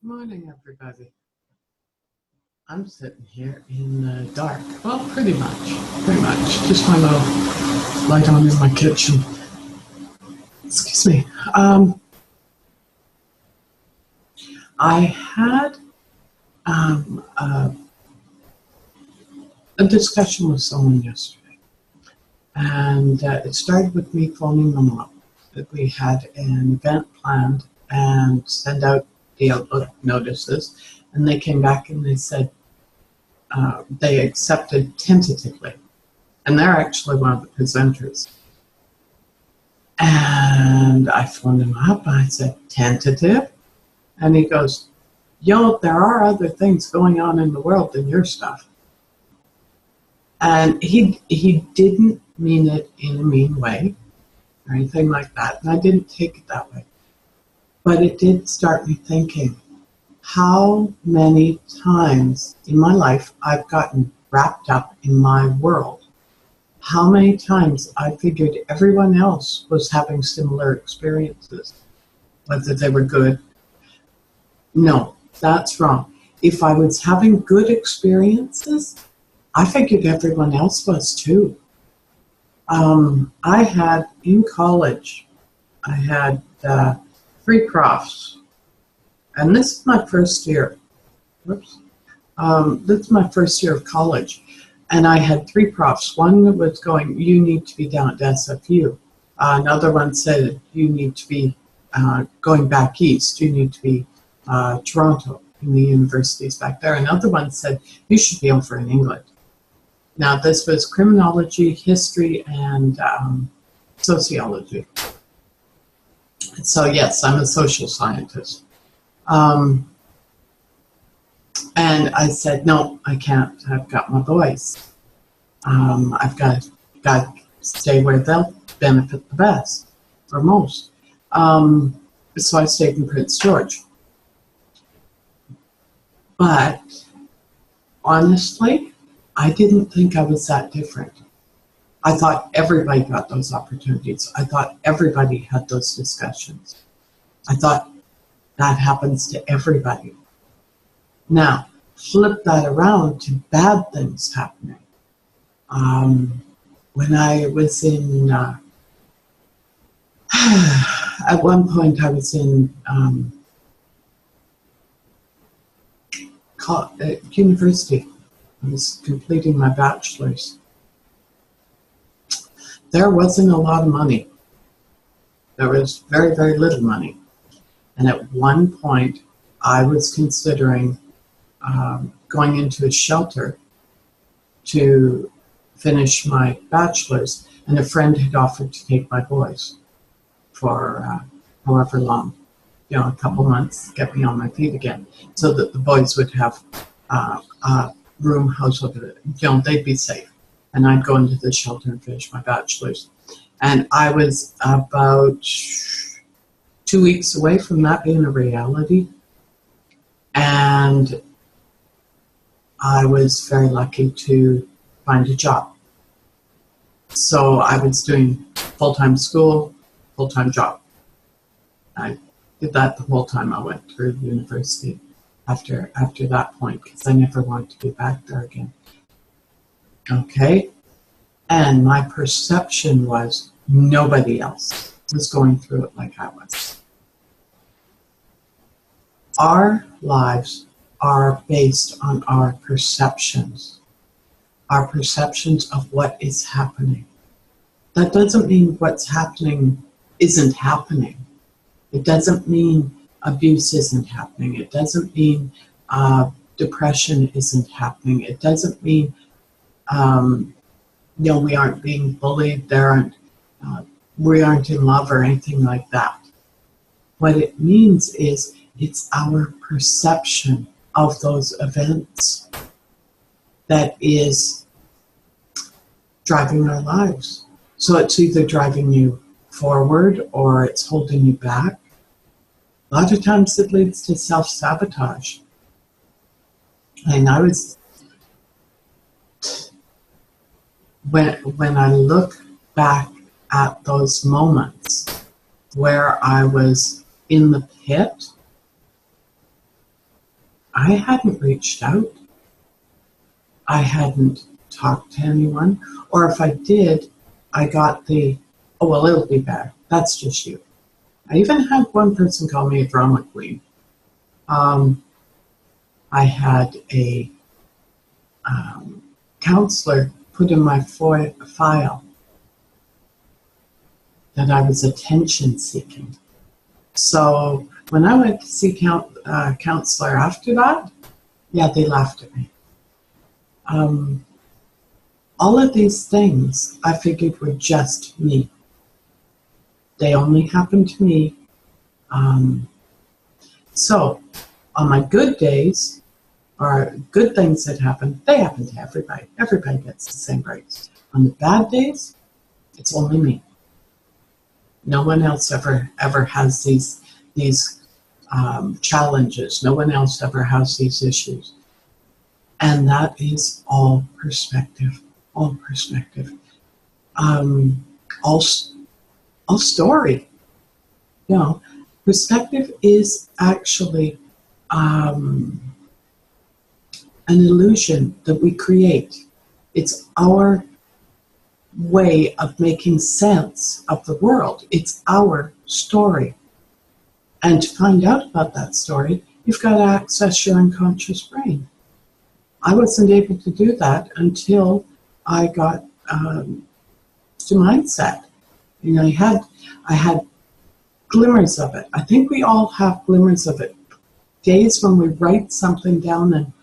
Morning, everybody. I'm sitting here in the dark. Well, pretty much. Just my little light on in my kitchen. Excuse me. I had a discussion with someone yesterday, and it started with me phoning them up. That we had an event planned and send out the Outlook notices, and they came back and they said they accepted tentatively, and they're actually one of the presenters. And I phoned him up and I said, tentative? And he goes, yo, there are other things going on in the world than your stuff. And he didn't mean it in a mean way or anything like that, and I didn't take it that way. But it did start me thinking, how many times in my life I've gotten wrapped up in my world. How many times I figured everyone else was having similar experiences, whether they were good. No, that's wrong. If I was having good experiences, I figured everyone else was too. I had, in college, I had 3 profs, and this is my first year. This is my first year of college, and I had 3 profs. One was going, you need to be down at SFU. Another one said, you need to be going back east. You need to be Toronto, in the universities back there. Another one said, you should be over in England. Now, this was criminology, history, and sociology. So, yes, I'm a social scientist. And I said, no, I can't. I've got my boys. I've got to stay where they'll benefit the best, or most. So I stayed in Prince George. But honestly, I didn't think I was that different. I thought everybody got those opportunities. I thought everybody had those discussions. I thought that happens to everybody. Now, flip that around to bad things happening. When I was in, at one point I was in university. I was completing my bachelor's. There wasn't a lot of money. There was very, very little money. And at one point, I was considering going into a shelter to finish my bachelor's, and a friend had offered to take my boys for however long, a couple months, get me on my feet again, so that the boys would have room, household, they'd be safe. And I'd go into the shelter and finish my bachelor's. And I was about 2 weeks away from that being a reality. And I was very lucky to find a job. So I was doing full-time school, full-time job. I did that the whole time I went through university after that point, because I never wanted to be back there again. Okay? And my perception was nobody else was going through it like I was. Our lives are based on our perceptions of what is happening. That doesn't mean what's happening isn't happening. It doesn't mean abuse isn't happening. It doesn't mean depression isn't happening. It doesn't mean we aren't being bullied. We aren't in love or anything like that. What it means is it's our perception of those events that is driving our lives. So it's either driving you forward or it's holding you back. A lot of times it leads to self-sabotage. And I was, when I look back at those moments where I was in the pit, I hadn't reached out. I hadn't talked to anyone. Or if I did, I got the, oh, well, it'll be better. That's just you. I even had one person call me a drama queen. I had a counselor put in my file that I was attention seeking. So when I went to see counselor after that, yeah, they laughed at me. All of these things I figured were just me. They only happened to me. So on my good days, or good things that happen, they happen to everybody. Everybody gets the same breaks. On the bad days, it's only me. No one else ever has these challenges. No one else ever has these issues. And that is all perspective. All perspective. All story. You know, perspective is actually an illusion that we create. It's our way of making sense of the world. It's our story. And to find out about that story, you've got to access your unconscious brain. I wasn't able to do that until I got to mindset. You know, I had glimmers of it. I think we all have glimmers of it. Days when we write something down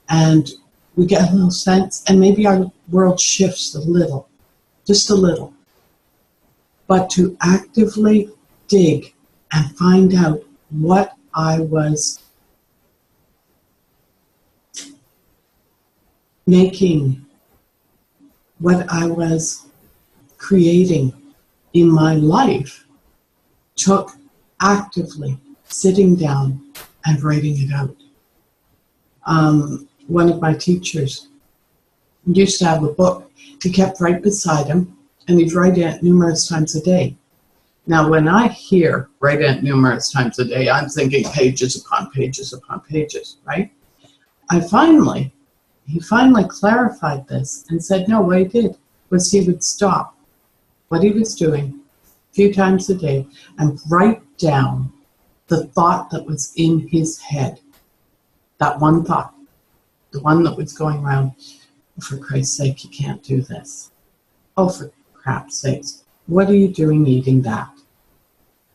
and we get a little sense, and maybe our world shifts a little, just a little. But to actively dig and find out what I was making, what I was creating in my life, took actively sitting down and writing it out. One of my teachers used to have a book. He kept right beside him, and he'd write it numerous times a day. Now, when I hear write it numerous times a day, I'm thinking pages upon pages upon pages, right? He finally clarified this and said, no, what he did was he would stop what he was doing a few times a day and write down the thought that was in his head. That one thought, the one that was going around, for Christ's sake, you can't do this. Oh, for crap's sakes, what are you doing eating that?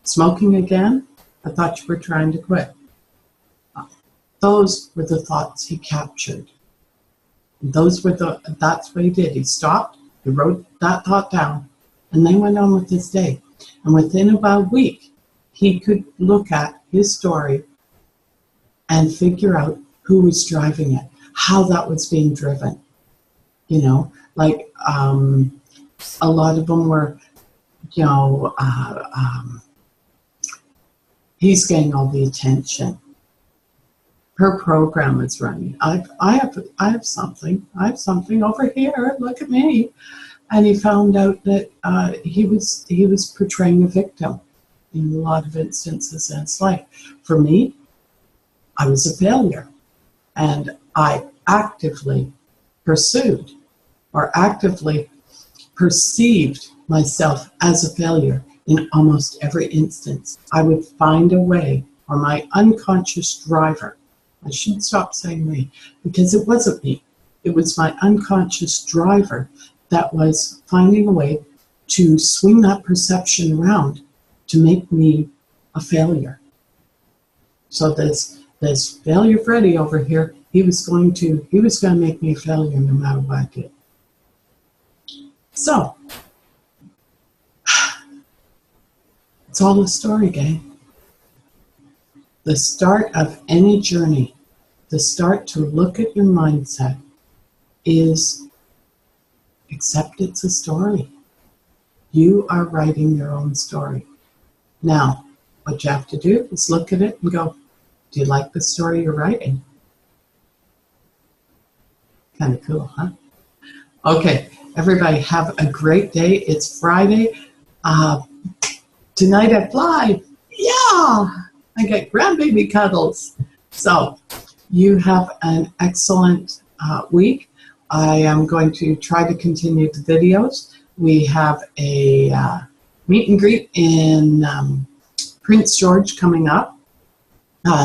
Smoking again? I thought you were trying to quit. Those were the thoughts he captured. That's what he did. He stopped, he wrote that thought down, and then went on with his day. And within about a week, he could look at his story and figure out who was driving it, how that was being driven. You know, like a lot of them were, you know, he's getting all the attention. Her program is running. I have something over here. Look at me. And he found out that he was portraying a victim in a lot of instances in his life. For me, I was a failure, and I actively pursued or actively perceived myself as a failure in almost every instance. I would find a way, or my unconscious driver, I should stop saying me, because it wasn't me. It was my unconscious driver that was finding a way to swing that perception around to make me a failure. So this failure Freddy over here, he was going to make me a failure no matter what I did. So it's all a story, gang. The start of any journey, the start to look at your mindset is accept it's a story. You are writing your own story. Now, what you have to do is look at it and go, do you like the story you're writing? Kind of cool, huh? Okay, everybody have a great day. It's Friday. Tonight I fly. Yeah! I get grandbaby cuddles. So, You have an excellent week. I am going to try to continue the videos. We have a meet and greet in Prince George coming up.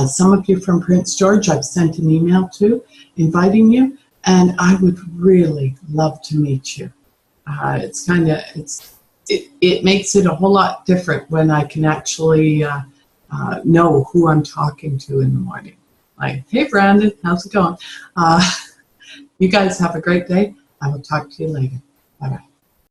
Some of you from Prince George I've sent an email to inviting you, and I would really love to meet you. It makes it a whole lot different when I can actually know who I'm talking to in the morning. Like, hey Brandon, how's it going? You guys have a great day. I will talk to you later. Bye-bye.